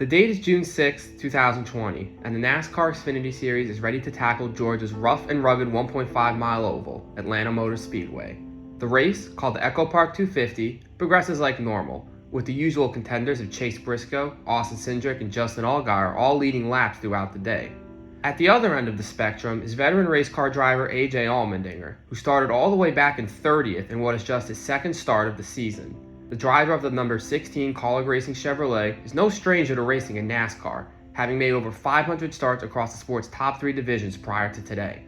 The date is June 6, 2020, and the NASCAR Xfinity Series is ready to tackle Georgia's rough and rugged 1.5-mile oval, Atlanta Motor Speedway. The race, called the Echo Park 250, progresses like normal, with the usual contenders of Chase Briscoe, Austin Cindric, and Justin Allgaier all leading laps throughout the day. At the other end of the spectrum is veteran race car driver AJ Allmendinger, who started all the way back in 30th in what is just his second start of the season. The driver of the number 16 Kaulig Racing Chevrolet is no stranger to racing in NASCAR, having made over 500 starts across the sport's top 3 divisions prior to today.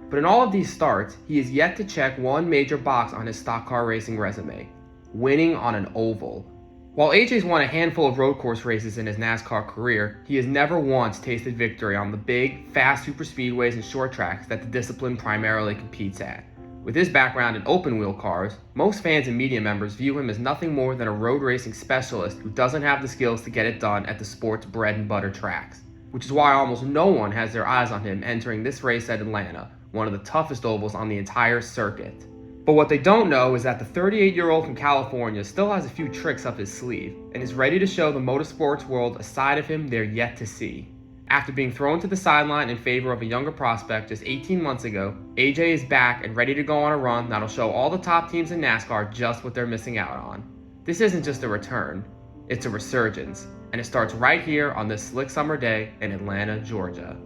But in all of these starts, he has yet to check one major box on his stock car racing resume: winning on an oval. While AJ's won a handful of road course races in his NASCAR career, he has never once tasted victory on the big, fast superspeedways and short tracks that the discipline primarily competes at. With his background in open-wheel cars, most fans and media members view him as nothing more than a road racing specialist who doesn't have the skills to get it done at the sport's bread-and-butter tracks, which is why almost no one has their eyes on him entering this race at Atlanta, one of the toughest ovals on the entire circuit. But what they don't know is that the 38-year-old from California still has a few tricks up his sleeve and is ready to show the motorsports world a side of him they're yet to see. After being thrown to the sideline in favor of a younger prospect just 18 months ago, AJ is back and ready to go on a run that'll show all the top teams in NASCAR just what they're missing out on. This isn't just a return, it's a resurgence, and it starts right here on this slick summer day in Atlanta, Georgia.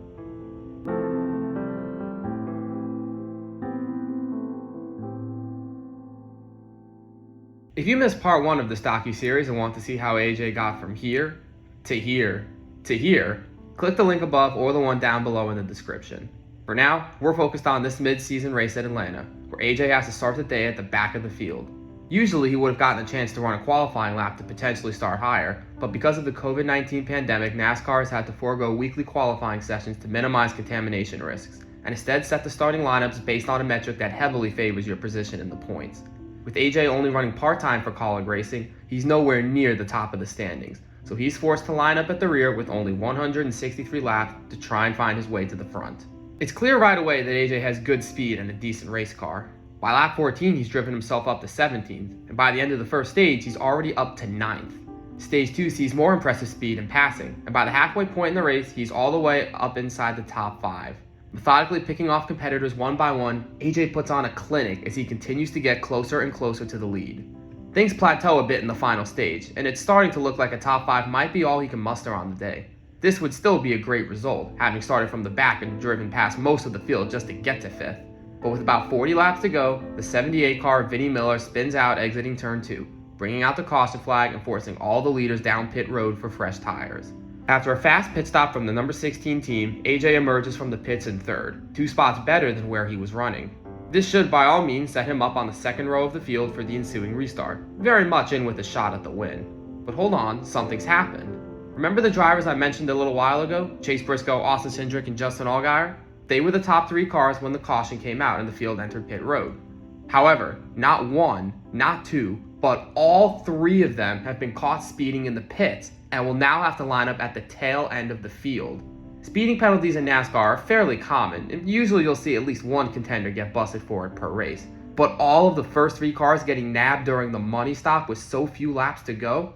If you missed part 1 of this docuseries and want to see how AJ got from here to here to here, click the link above or the one down below in the description. For now, we're focused on this mid-season race at Atlanta, where AJ has to start the day at the back of the field. Usually he would have gotten a chance to run a qualifying lap to potentially start higher, but because of the COVID-19 pandemic, NASCAR has had to forego weekly qualifying sessions to minimize contamination risks, and instead set the starting lineups based on a metric that heavily favors your position in the points. With AJ only running part-time for Kaulig Racing, he's nowhere near the top of the standings, so he's forced to line up at the rear with only 163 laps to try and find his way to the front. It's clear right away that AJ has good speed and a decent race car. By lap 14, he's driven himself up to 17th, and by the end of the first stage, he's already up to 9th. Stage 2 sees more impressive speed and passing, and by the halfway point in the race, he's all the way up inside the top 5. Methodically picking off competitors one by one, AJ puts on a clinic as he continues to get closer and closer to the lead. Things plateau a bit in the final stage, and it's starting to look like a top 5 might be all he can muster on the day. This would still be a great result, having started from the back and driven past most of the field just to get to 5th. But with about 40 laps to go, the 78 car Vinnie Miller spins out exiting turn 2, bringing out the caution flag and forcing all the leaders down pit road for fresh tires. After a fast pit stop from the number 16 team, AJ emerges from the pits in 3rd, 2 spots better than where he was running. This should by all means set him up on the 2nd row of the field for the ensuing restart, very much in with a shot at the win. But hold on, something's happened. Remember the drivers I mentioned a little while ago? Chase Briscoe, Austin Cindric, and Justin Allgaier? They were the top 3 cars when the caution came out and the field entered pit road. However, not 1, not 2, but all 3 of them have been caught speeding in the pits and will now have to line up at the tail end of the field. Speeding penalties in NASCAR are fairly common, and usually you'll see at least one contender get busted for it per race. But all of the first 3 cars getting nabbed during the money stop with so few laps to go?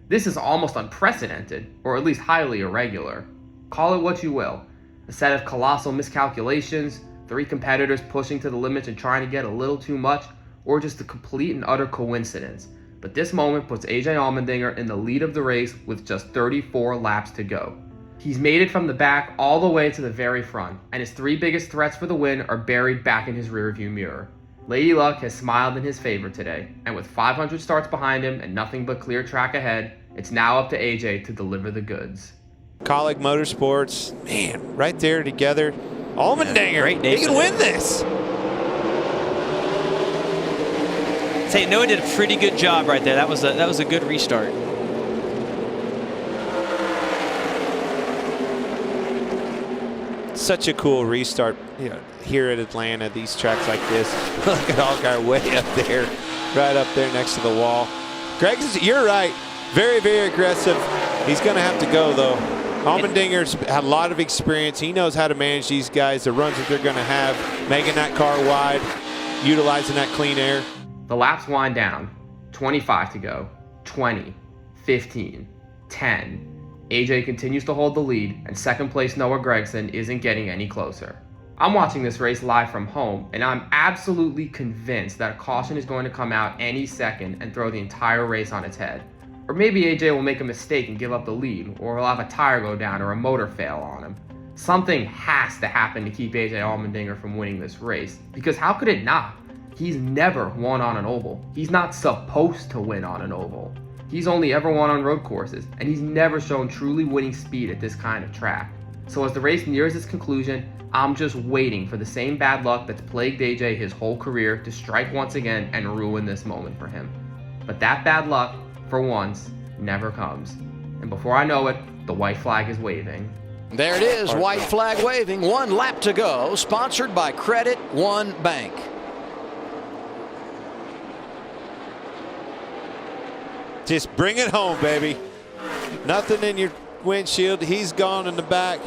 This is almost unprecedented, or at least highly irregular. Call it what you will. A set of colossal miscalculations, 3 competitors pushing to the limits and trying to get a little too much, or just a complete and utter coincidence. But this moment puts AJ Allmendinger in the lead of the race with just 34 laps to go. He's made it from the back all the way to the very front, and his 3 biggest threats for the win are buried back in his rearview mirror. Lady Luck has smiled in his favor today, and with 500 starts behind him and nothing but clear track ahead, it's now up to AJ to deliver the goods. Kaulig Motorsports, man, right there together. Allmendinger, he can win this. Say, Noah did a pretty good job right there. That was a good restart. Such a cool restart, you know, here at Atlanta, these tracks like this. Look at Allgaier way up there, right up there next to the wall. Greg, you're right. Very, very aggressive. He's going to have to go, though. Allmendinger's had a lot of experience. He knows how to manage these guys, the runs that they're going to have, making that car wide, utilizing that clean air. The laps wind down. 25 to go. 20, 15, 10, AJ continues to hold the lead, and second place Noah Gragson isn't getting any closer. I'm watching this race live from home, and I'm absolutely convinced that a caution is going to come out any second and throw the entire race on its head. Or maybe AJ will make a mistake and give up the lead, or he'll have a tire go down or a motor fail on him. Something has to happen to keep AJ Allmendinger from winning this race, because how could it not? He's never won on an oval. He's not supposed to win on an oval. He's only ever won on road courses, and he's never shown truly winning speed at this kind of track. So as the race nears its conclusion, I'm just waiting for the same bad luck that's plagued AJ his whole career to strike once again and ruin this moment for him. But that bad luck, for once, never comes. And before I know it, the white flag is waving. There it is, white flag waving. 1 lap to go, sponsored by Credit One Bank. Just bring it home, baby. Nothing in your windshield. He's gone in the back.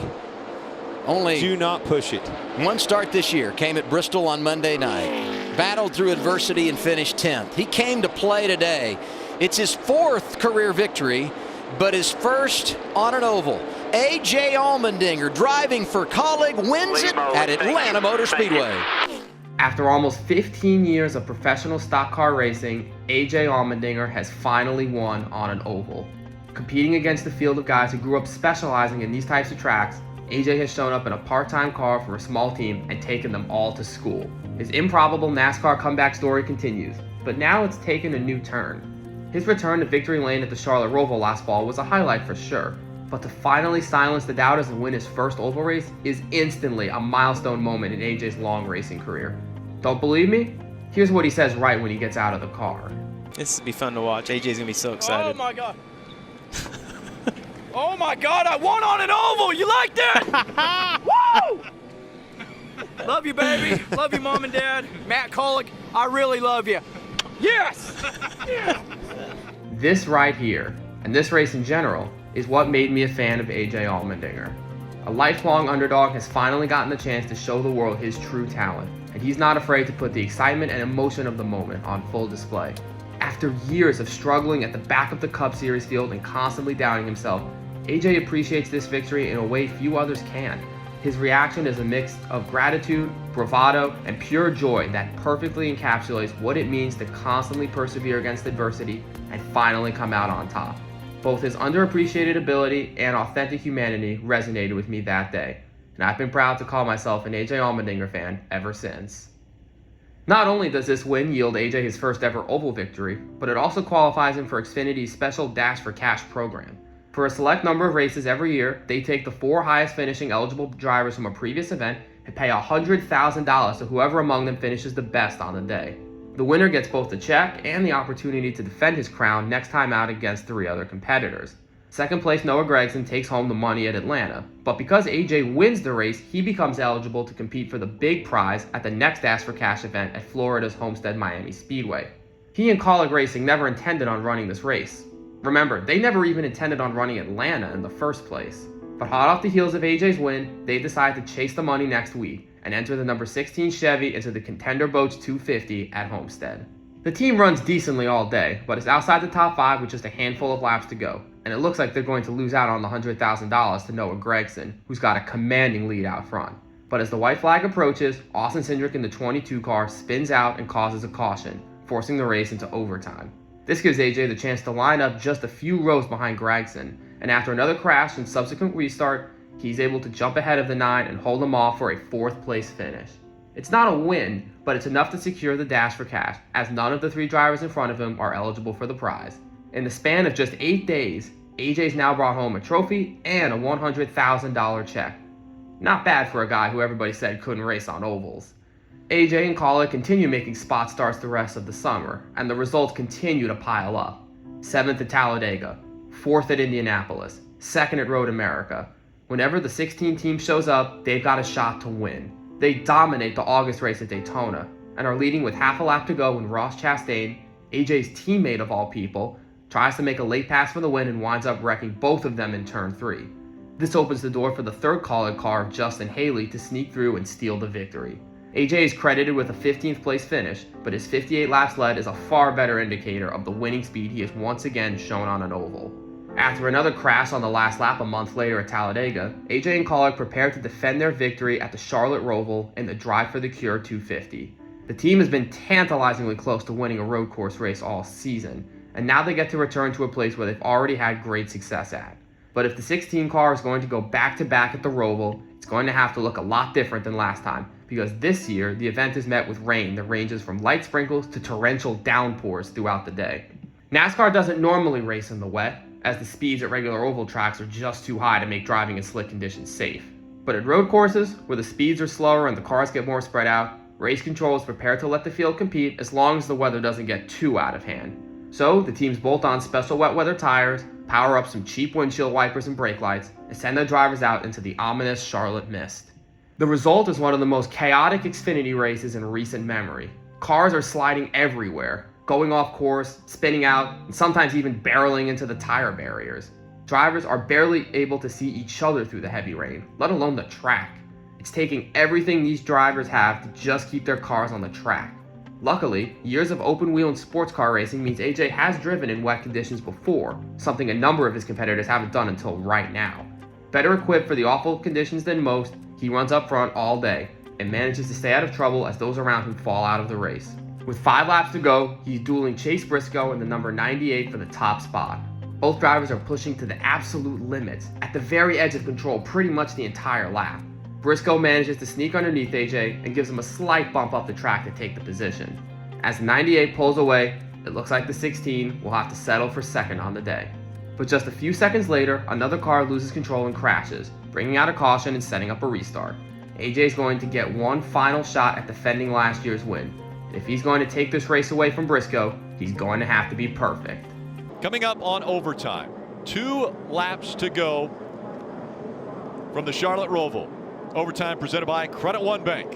Only do not push it. One start this year came at Bristol on Monday night. Battled through adversity and finished 10th. He came to play today. It's his 4th career victory, but his first on an oval. AJ Allmendinger driving for Kaulig wins it at Atlanta Motor Speedway. After almost 15 years of professional stock car racing, AJ Allmendinger has finally won on an oval. Competing against the field of guys who grew up specializing in these types of tracks, AJ has shown up in a part-time car for a small team and taken them all to school. His improbable NASCAR comeback story continues, but now it's taken a new turn. His return to victory lane at the Charlotte Roval last fall was a highlight for sure, but to finally silence the doubters and win his first oval race is instantly a milestone moment in AJ's long racing career. Don't believe me? Here's what he says right when he gets out of the car. This will be fun to watch. AJ's gonna be so excited. Oh my God. Oh my God, I won on an oval. You like that? Woo! Love you, baby. Love you, Mom and Dad. Matt Kaulig, I really love you. Yes! Yeah. This right here, and this race in general, is what made me a fan of AJ Allmendinger. A lifelong underdog has finally gotten the chance to show the world his true talent, and he's not afraid to put the excitement and emotion of the moment on full display. After years of struggling at the back of the Cup Series field and constantly doubting himself, AJ appreciates this victory in a way few others can. His reaction is a mix of gratitude, bravado, and pure joy that perfectly encapsulates what it means to constantly persevere against adversity and finally come out on top. Both his underappreciated ability and authentic humanity resonated with me that day, and I've been proud to call myself an AJ Allmendinger fan ever since. Not only does this win yield AJ his first ever oval victory, but it also qualifies him for Xfinity's special Dash for Cash program. For a select number of races every year, they take the 4 highest finishing eligible drivers from a previous event and pay $100,000 to whoever among them finishes the best on the day. The winner gets both the check and the opportunity to defend his crown next time out against 3 other competitors. Second place Noah Gragson takes home the money at Atlanta, but because AJ wins the race, he becomes eligible to compete for the big prize at the next Dash for Cash event at Florida's Homestead Miami Speedway. He and Kaulig Racing never intended on running this race. Remember, they never even intended on running Atlanta in the first place. But hot off the heels of AJ's win, they decide to chase the money next week and enter the number 16 Chevy into the Contender Boats 250 at Homestead. The team runs decently all day, but is outside the top 5 with just a handful of laps to go, and it looks like they're going to lose out on the $100,000 to Noah Gragson, who's got a commanding lead out front. But as the white flag approaches, Austin Cindric in the 22 car spins out and causes a caution, forcing the race into overtime. This gives AJ the chance to line up just a few rows behind Gragson, and after another crash and subsequent restart, he's able to jump ahead of the 9 and hold them off for a 4th place finish. It's not a win, but it's enough to secure the Dash for Cash, as none of the 3 drivers in front of him are eligible for the prize. In the span of just 8 days, AJ's now brought home a trophy and a $100,000 check. Not bad for a guy who everybody said couldn't race on ovals. AJ and Kaulig continue making spot starts the rest of the summer, and the results continue to pile up. 7th at Talladega, 4th at Indianapolis, 2nd at Road America. Whenever the 16 team shows up, they've got a shot to win. They dominate the August race at Daytona, and are leading with half a lap to go when Ross Chastain, AJ's teammate of all people, tries to make a late pass for the win and winds up wrecking both of them in turn 3. This opens the door for the 3rd Kaulig car of Justin Haley to sneak through and steal the victory. AJ is credited with a 15th place finish, but his 58 laps led is a far better indicator of the winning speed he has once again shown on an oval. After another crash on the last lap a month later at Talladega, AJ and Kaulig prepared to defend their victory at the Charlotte Roval in the Drive for the Cure 250. The team has been tantalizingly close to winning a road course race all season, and now they get to return to a place where they've already had great success at. But if the 16 car is going to go back-to-back at the Roval, it's going to have to look a lot different than last time, because this year the event is met with rain that ranges from light sprinkles to torrential downpours throughout the day. NASCAR doesn't normally race in the wet, as the speeds at regular oval tracks are just too high to make driving in slick conditions safe. But at road courses, where the speeds are slower and the cars get more spread out, race control is prepared to let the field compete as long as the weather doesn't get too out of hand. So the teams bolt on special wet weather tires, power up some cheap windshield wipers and brake lights, and send their drivers out into the ominous Charlotte mist. The result is one of the most chaotic Xfinity races in recent memory. Cars are sliding everywhere, going off course, spinning out, and sometimes even barreling into the tire barriers. Drivers are barely able to see each other through the heavy rain, let alone the track. It's taking everything these drivers have to just keep their cars on the track. Luckily, years of open wheel and sports car racing means AJ has driven in wet conditions before, something a number of his competitors haven't done until right now. Better equipped for the awful conditions than most, he runs up front all day and manages to stay out of trouble as those around him fall out of the race. With 5 laps to go, he's dueling Chase Briscoe in the number 98 for the top spot. Both drivers are pushing to the absolute limits, at the very edge of control pretty much the entire lap. Briscoe manages to sneak underneath AJ and gives him a slight bump up the track to take the position. As the 98 pulls away, it looks like the 16 will have to settle for second on the day. But just a few seconds later, another car loses control and crashes, bringing out a caution and setting up a restart. AJ is going to get one final shot at defending last year's win. If he's going to take this race away from Briscoe, he's going to have to be perfect. Coming up on overtime, 2 laps to go from the Charlotte Roval. Overtime presented by Credit One Bank.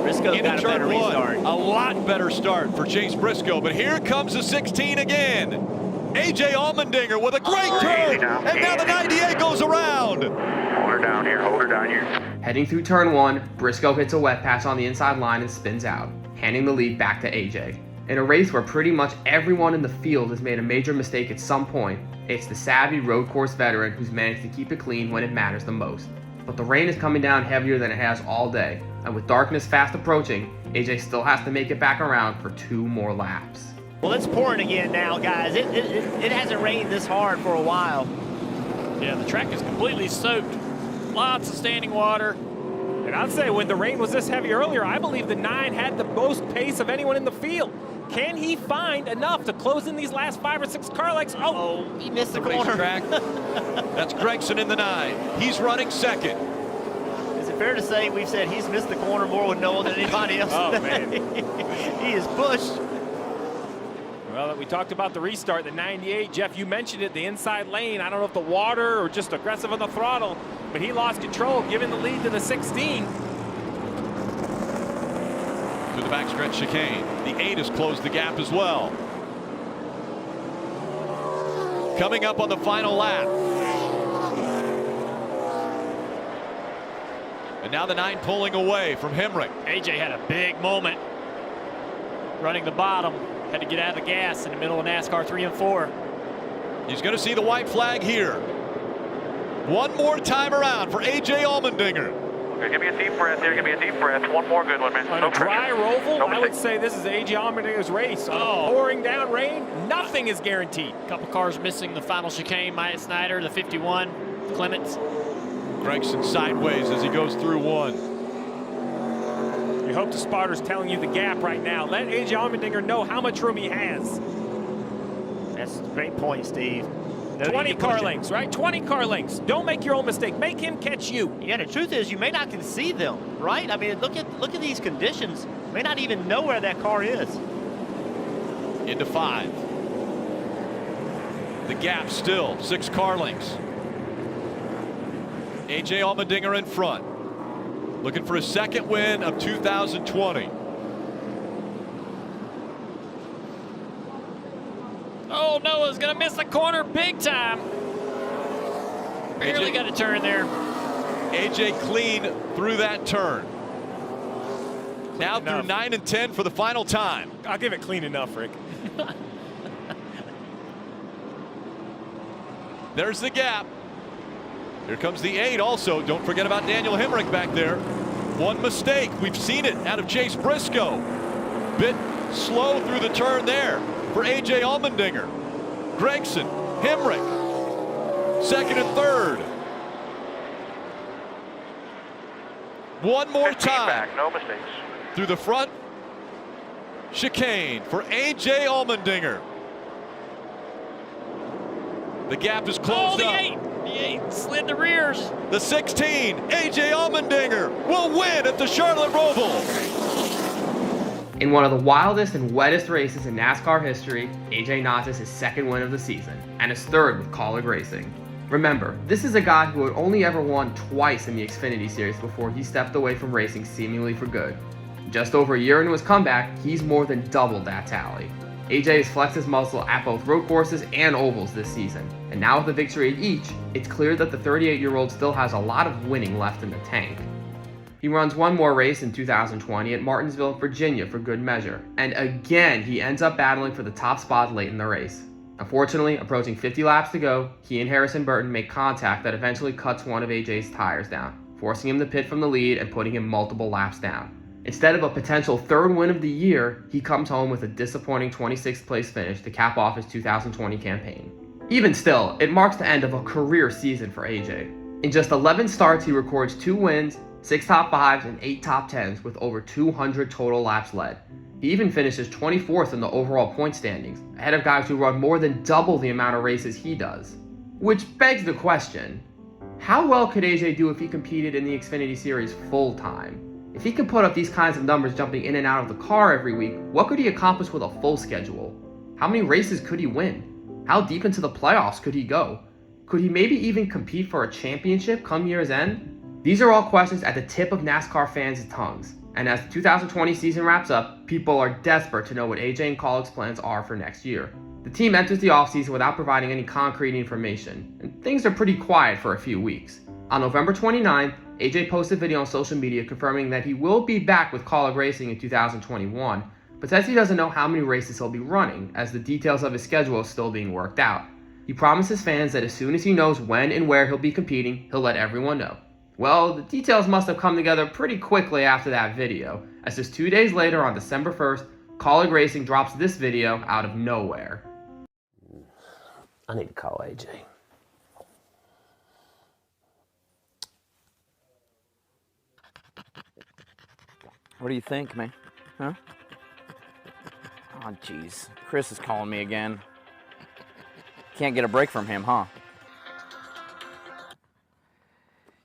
Briscoe's got a better restart. A lot better start for Chase Briscoe, but here comes the 16 again. AJ Allmendinger with a great turn, and now the 98 goes around. Hold her down here, hold her down here. Heading through turn 1, Briscoe hits a wet patch on the inside line and spins out, handing the lead back to AJ. In a race where pretty much everyone in the field has made a major mistake at some point, it's the savvy road course veteran who's managed to keep it clean when it matters the most. But the rain is coming down heavier than it has all day, and with darkness fast approaching, AJ still has to make it back around for 2 more laps. Well, it's pouring again now, guys. It hasn't rained this hard for a while. Yeah, the track is completely soaked. Lots of standing water. And I'd say when the rain was this heavy earlier, I believe the 9 had the most pace of anyone in the field. Can he find enough to close in these last 5 or 6 car lengths? Oh, he missed the corner. That's Gregson in the 9. He's running second. Is it fair to say we've said he's missed the corner more with Noah than anybody else? Oh, man. He is pushed. Well, we talked about the restart, the 98. Jeff, you mentioned it, the inside lane. I don't know if the water or just aggressive on the throttle, but he lost control, giving the lead to the 16. To the backstretch chicane. The 8 has closed the gap as well. Coming up on the final lap. And now the 9 pulling away from Hemrick. AJ had a big moment running the bottom. Had to get out of the gas in the middle of NASCAR 3 and 4. He's going to see the white flag here. One more time around for AJ Allmendinger. Okay, give me a deep breath here. Give me a deep breath. One more good one, man. On No a dry pressure. Roval, No I would mistake. say this is AJ Allmendinger's race. Oh. Pouring down rain, nothing is guaranteed. A couple cars missing the final chicane. Myatt Snyder, the 51, Clements. Gregson sideways as he goes through 1. You hope the spotter's telling you the gap right now. Let AJ Allmendinger know how much room he has. That's a great point, Steve. No 20 car lengths, right? 20 car lengths. Don't make your own mistake. Make him catch you. Yeah, the truth is you may not can see them, right? I mean, look at these conditions. You may not even know where that car is. Into 5. The gap still 6 car lengths. AJ Allmendinger in front. Looking for his second win of 2020. Oh, Noah's going to miss the corner big time. Barely got a turn there. AJ clean through that turn. Now enough. through 9 and 10 for the final time. I'll give it clean enough, Rick. There's the gap. Here comes the 8 also. Don't forget about Daniel Hemrick back there. One mistake. We've seen it out of Chase Briscoe. Bit slow through the turn there for A.J. Allmendinger. Gregson, Hemrick, second and third. One more time. Back, no mistakes. Through the front. Chicane for A.J. Allmendinger. The gap is closed the up. 8. The 8 slid the rears. The 16, A.J. Allmendinger will win at the Charlotte Roval. In one of the wildest and wettest races in NASCAR history, AJ notches his second win of the season, and his third with Kaulig Racing. Remember, this is a guy who had only ever won twice in the Xfinity Series before he stepped away from racing seemingly for good. Just over a year into his comeback, he's more than doubled that tally. AJ has flexed his muscle at both road courses and ovals this season, and now with a victory at each, it's clear that the 38-year-old still has a lot of winning left in the tank. He runs one more race in 2020 at Martinsville, Virginia for good measure, and again he ends up battling for the top spot late in the race. Unfortunately, approaching 50 laps to go, he and Harrison Burton make contact that eventually cuts one of AJ's tires down, forcing him to pit from the lead and putting him multiple laps down. Instead of a potential third win of the year, he comes home with a disappointing 26th place finish to cap off his 2020 campaign. Even still, it marks the end of a career season for AJ. In just 11 starts, he records 2 wins, 6 top 5s, and 8 top 10s with over 200 total laps led. He even finishes 24th in the overall point standings, ahead of guys who run more than double the amount of races he does. Which begs the question, how well could AJ do if he competed in the Xfinity Series full time? If he could put up these kinds of numbers jumping in and out of the car every week, what could he accomplish with a full schedule? How many races could he win? How deep into the playoffs could he go? Could he maybe even compete for a championship come year's end? These are all questions at the tip of NASCAR fans' tongues, and as the 2020 season wraps up, people are desperate to know what AJ and Kaulig's plans are for next year. The team enters the offseason without providing any concrete information, and things are pretty quiet for a few weeks. On November 29th, AJ posted a video on social media confirming that he will be back with Kaulig Racing in 2021, but says he doesn't know how many races he'll be running, as the details of his schedule is still being worked out. He promises fans that as soon as he knows when and where he'll be competing, he'll let everyone know. Well, the details must have come together pretty quickly after that video, as just 2 days later on December 1st, Kaulig Racing drops this video out of nowhere. I need to call AJ. What do you think, man? Huh? Oh, jeez. Chris is calling me again. Can't get a break from him, huh?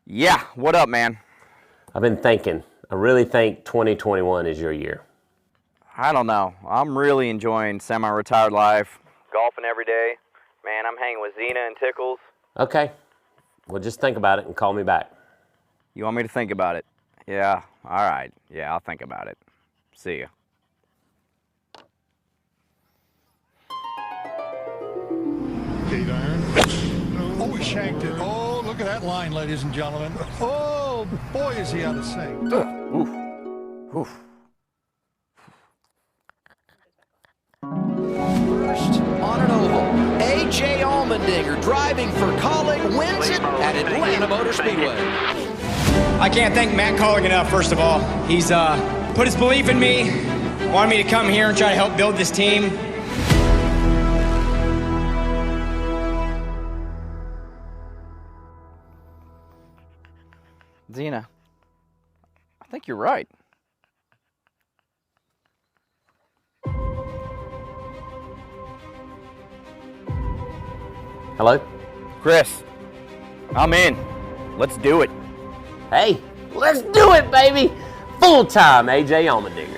Yeah, what up, man? I've been thinking. I really think 2021 is your year. I don't know. I'm really enjoying semi-retired life. Golfing every day. Man, I'm hanging with Zena and Tickles. Okay. Well, just think about it and call me back. You want me to think about it? Yeah, all right. Yeah, I'll think about it. See ya. Oh, he shanked it. Oh, look at that line, ladies and gentlemen. Oh, boy, is he out of sync. Oof. Oof. First on an oval, A.J. Allmendinger driving for Kaulig wins it at Atlanta Motor Speedway. I can't thank Matt Kaulig enough, first of all. He's put his belief in me, wanted me to come here and try to help build this team. Zena, I think you're right. Hello? Chris, I'm in. Let's do it. Hey, let's do it, baby! Full-time AJ Allmendinger.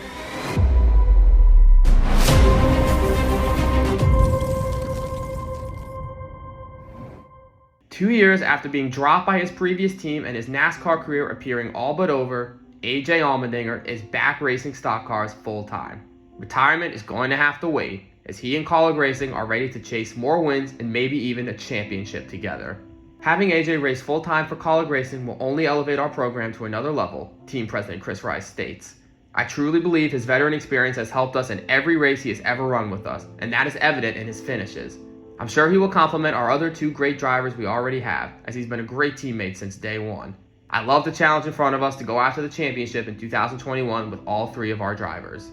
Two years after being dropped by his previous team and his NASCAR career appearing all but over, AJ Allmendinger is back racing stock cars full-time. Retirement is going to have to wait, as he and Kaulig Racing are ready to chase more wins and maybe even a championship together. Having AJ race full-time for Kaulig Racing will only elevate our program to another level, team president Chris Rice states. I truly believe his veteran experience has helped us in every race he has ever run with us, and that is evident in his finishes. I'm sure he will complement our other two great drivers we already have, as he's been a great teammate since day one. I love the challenge in front of us to go after the championship in 2021 with all three of our drivers.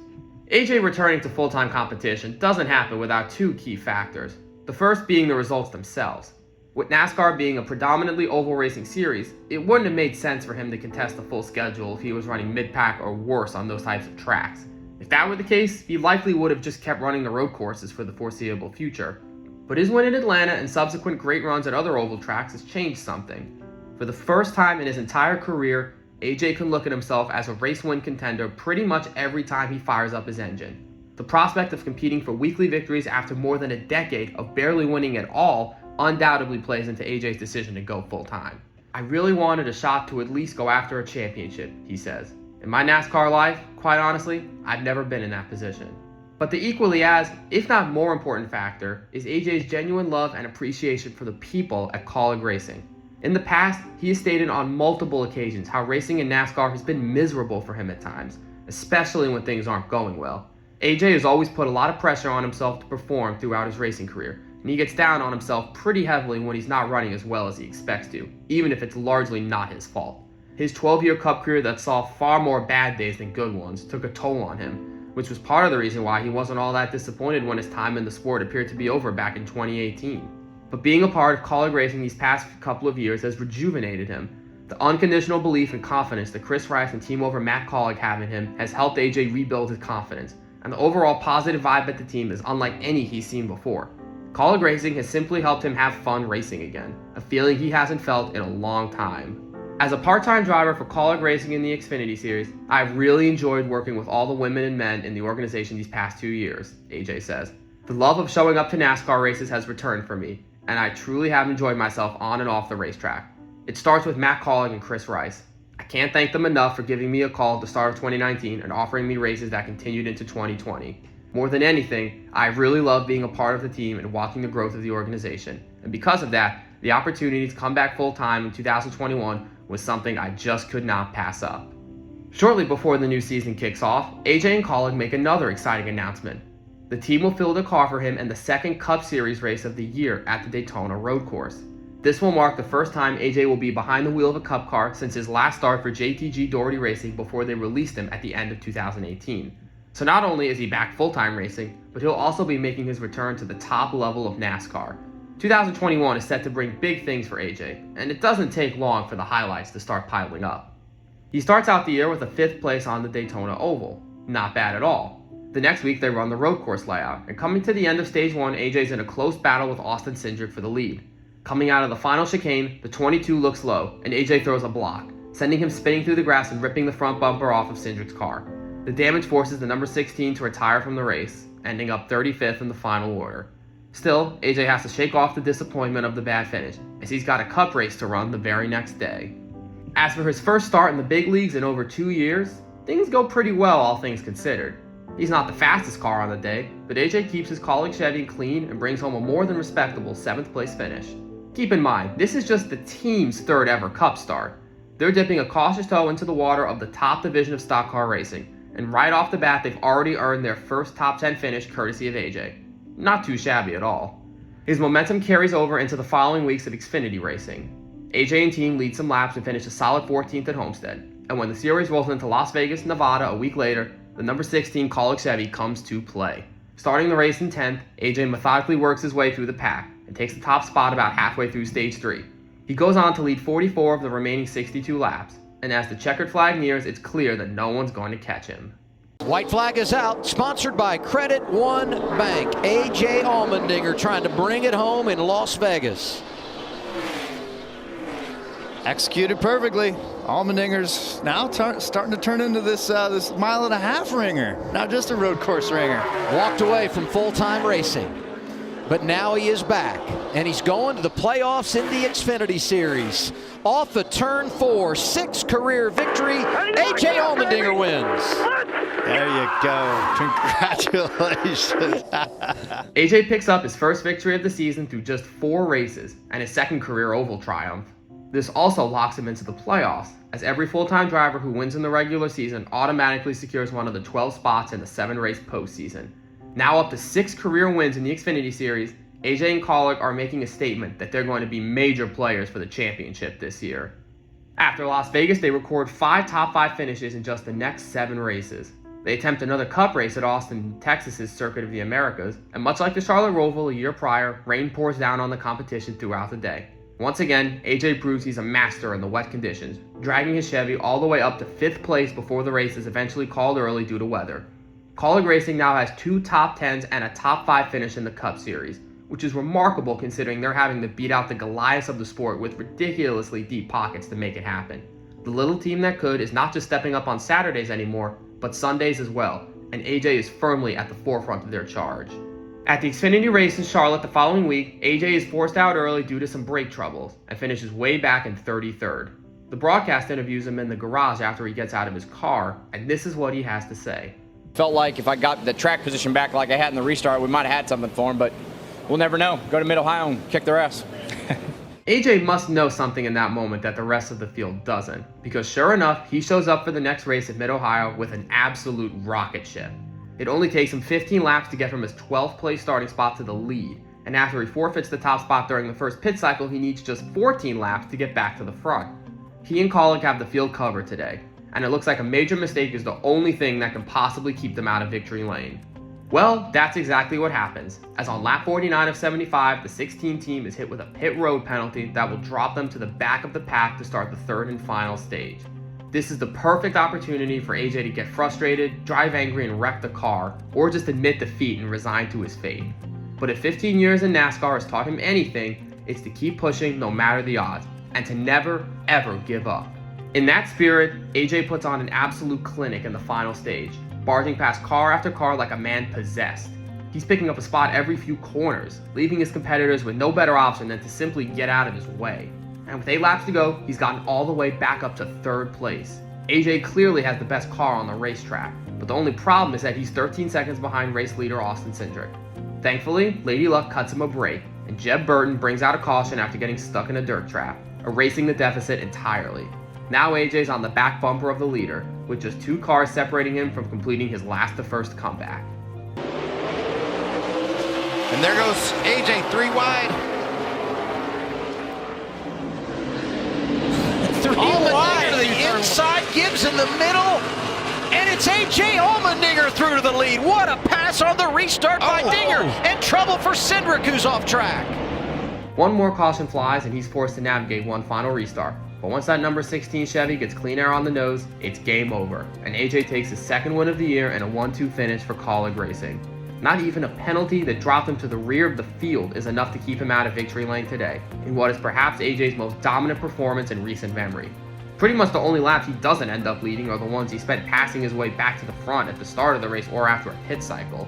AJ returning to full-time competition doesn't happen without two key factors. The first being the results themselves. With NASCAR being a predominantly oval racing series, it wouldn't have made sense for him to contest the full schedule if he was running mid-pack or worse on those types of tracks. If that were the case, he likely would have just kept running the road courses for the foreseeable future. But his win in Atlanta and subsequent great runs at other oval tracks has changed something. For the first time in his entire career, AJ can look at himself as a race win contender pretty much every time he fires up his engine. The prospect of competing for weekly victories after more than a decade of barely winning at all undoubtedly plays into AJ's decision to go full-time. I really wanted a shot to at least go after a championship, he says. In my NASCAR life, quite honestly, I've never been in that position. But the equally as, if not more important factor, is AJ's genuine love and appreciation for the people at Kaulig Racing. In the past, he has stated on multiple occasions how racing in NASCAR has been miserable for him at times, especially when things aren't going well. AJ has always put a lot of pressure on himself to perform throughout his racing career, and he gets down on himself pretty heavily when he's not running as well as he expects to, even if it's largely not his fault. His 12-year Cup career that saw far more bad days than good ones took a toll on him, which was part of the reason why he wasn't all that disappointed when his time in the sport appeared to be over back in 2018. But being a part of Kaulig Racing these past couple of years has rejuvenated him. The unconditional belief and confidence that Chris Rice and team over Matt Kaulig have in him has helped AJ rebuild his confidence, and the overall positive vibe at the team is unlike any he's seen before. Kaulig Racing has simply helped him have fun racing again, a feeling he hasn't felt in a long time. As a part-time driver for Kaulig Racing in the Xfinity Series, I've really enjoyed working with all the women and men in the organization these past 2 years, AJ says. The love of showing up to NASCAR races has returned for me, and I truly have enjoyed myself on and off the racetrack. It starts with Matt Kaulig and Chris Rice. I can't thank them enough for giving me a call at the start of 2019 and offering me races that continued into 2020. More than anything, I really love being a part of the team and watching the growth of the organization. And because of that, the opportunity to come back full-time in 2021 was something I just could not pass up. Shortly before the new season kicks off, AJ and Kaulig make another exciting announcement. The team will field a car for him in the second Cup Series race of the year at the Daytona road course. This will mark the first time AJ will be behind the wheel of a Cup car since his last start for JTG Doherty Racing before they released him at the end of 2018. So not only is he back full-time racing, but he'll also be making his return to the top level of NASCAR. 2021 is set to bring big things for AJ, and it doesn't take long for the highlights to start piling up. He starts out the year with a 5th place on the Daytona Oval. Not bad at all. The next week they run the road course layout, and coming to the end of stage 1, AJ's in a close battle with Austin Cindric for the lead. Coming out of the final chicane, the 22 looks low, and AJ throws a block, sending him spinning through the grass and ripping the front bumper off of Cindric's car. The damage forces the number 16 to retire from the race, ending up 35th in the final order. Still, AJ has to shake off the disappointment of the bad finish, as he's got a Cup race to run the very next day. As for his first start in the big leagues in over 2 years, things go pretty well all things considered. He's not the fastest car on the day, but AJ keeps his Kaulig Chevy clean and brings home a more than respectable 7th place finish. Keep in mind, this is just the team's 3rd ever Cup start. They're dipping a cautious toe into the water of the top division of stock car racing, and right off the bat they've already earned their first top 10 finish courtesy of AJ. Not too shabby at all. His momentum carries over into the following weeks of Xfinity racing. AJ and team lead some laps and finish a solid 14th at Homestead, and when the series rolls into Las Vegas, Nevada a week later, the number 16 Kaulig Chevy comes to play. Starting the race in 10th, AJ methodically works his way through the pack and takes the top spot about halfway through stage 3. He goes on to lead 44 of the remaining 62 laps, and as the checkered flag nears, it's clear that no one's going to catch him. White flag is out, sponsored by Credit One Bank. A.J. Allmendinger trying to bring it home in Las Vegas. Executed perfectly. Allmendinger's now starting to turn into this mile-and-a-half ringer, not just a road course ringer. Walked away from full-time racing, but now he is back, and he's going to the playoffs in the Xfinity Series. Off of turn 4, 6th career victory, A.J. Allmendinger wins. There you go. Congratulations. AJ picks up his first victory of the season through just 4 races and his 2nd career oval triumph. This also locks him into the playoffs, as every full-time driver who wins in the regular season automatically secures one of the 12 spots in the 7-race postseason. Now up to 6 career wins in the Xfinity Series, AJ and Kaulig are making a statement that they're going to be major players for the championship this year. After Las Vegas, they record 5 top 5 finishes in just the next 7 races. They attempt another Cup race at Austin, Texas's Circuit of the Americas, and much like the Charlotte Roval a year prior, rain pours down on the competition throughout the day. Once again, AJ proves he's a master in the wet conditions, dragging his Chevy all the way up to 5th place before the race is eventually called early due to weather. Kaulig Racing now has 2 top 10s and a top 5 finish in the Cup Series, which is remarkable considering they're having to beat out the Goliaths of the sport with ridiculously deep pockets to make it happen. The little team that could is not just stepping up on Saturdays anymore, but Sundays as well, and AJ is firmly at the forefront of their charge. At the Xfinity race in Charlotte the following week, AJ is forced out early due to some brake troubles and finishes way back in 33rd. The broadcast interviews him in the garage after he gets out of his car, and this is what he has to say. Felt like if I got the track position back like I had in the restart, we might have had something for him, but we'll never know. Go to Mid-Ohio and kick their ass. AJ must know something in that moment that the rest of the field doesn't, because sure enough, he shows up for the next race at Mid-Ohio with an absolute rocket ship. It only takes him 15 laps to get from his 12th place starting spot to the lead, and after he forfeits the top spot during the first pit cycle, he needs just 14 laps to get back to the front. He and Kaulig have the field covered today, and it looks like a major mistake is the only thing that can possibly keep them out of victory lane. Well, that's exactly what happens, as on lap 49 of 75, the 16 team is hit with a pit road penalty that will drop them to the back of the pack to start the 3rd and final stage. This is the perfect opportunity for AJ to get frustrated, drive angry and wreck the car, or just admit defeat and resign to his fate. But if 15 years in NASCAR has taught him anything, it's to keep pushing no matter the odds, and to never, ever give up. In that spirit, AJ puts on an absolute clinic in the final stage, barging past car after car like a man possessed. He's picking up a spot every few corners, leaving his competitors with no better option than to simply get out of his way. And with 8 laps to go, he's gotten all the way back up to 3rd place. AJ clearly has the best car on the racetrack, but the only problem is that he's 13 seconds behind race leader Austin Cindric. Thankfully, Lady Luck cuts him a break, and Jeb Burton brings out a caution after getting stuck in a dirt trap, erasing the deficit entirely. Now AJ's on the back bumper of the leader, with just 2 cars separating him from completing his last to first comeback. And there goes AJ 3 wide. 3 wide to the inside, Gibbs in the middle, and it's AJ Allmendinger through to the lead. What a pass on the restart by Dinger, and trouble for Cindric, who's off track. One more caution flies and he's forced to navigate one final restart. But once that number 16 Chevy gets clean air on the nose, it's game over, and AJ takes his 2nd win of the year and a 1-2 finish for Kaulig Racing. Not even a penalty that dropped him to the rear of the field is enough to keep him out of victory lane today, in what is perhaps AJ's most dominant performance in recent memory. Pretty much the only laps he doesn't end up leading are the ones he spent passing his way back to the front at the start of the race or after a pit cycle.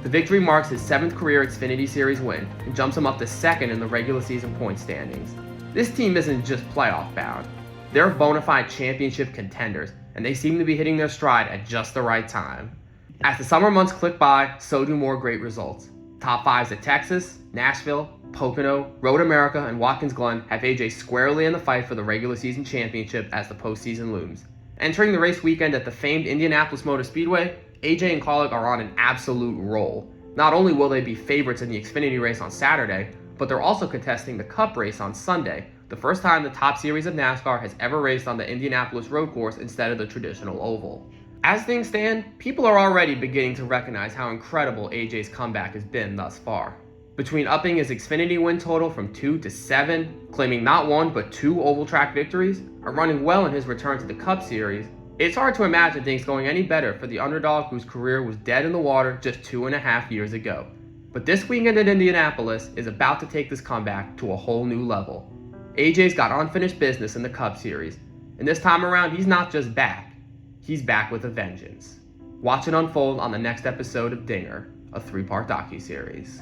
The victory marks his 7th career Xfinity Series win and jumps him up to 2nd in the regular season point standings. This team isn't just playoff bound. They're bona fide championship contenders, and they seem to be hitting their stride at just the right time. As the summer months click by, so do more great results. Top 5s at Texas, Nashville, Pocono, Road America, and Watkins Glen have AJ squarely in the fight for the regular season championship as the postseason looms. Entering the race weekend at the famed Indianapolis Motor Speedway, AJ and Kaulig are on an absolute roll. Not only will they be favorites in the Xfinity race on Saturday, but they're also contesting the Cup race on Sunday, the first time the top series of NASCAR has ever raced on the Indianapolis road course instead of the traditional oval. As things stand, people are already beginning to recognize how incredible AJ's comeback has been thus far. Between upping his Xfinity win total from 2 to 7, claiming not 1 but 2 oval track victories, and running well in his return to the Cup Series, it's hard to imagine things going any better for the underdog whose career was dead in the water just 2.5 years ago. But this weekend at Indianapolis is about to take this comeback to a whole new level. AJ's got unfinished business in the Cup Series, and this time around he's not just back, he's back with a vengeance. Watch it unfold on the next episode of Dinger, a 3-part docuseries.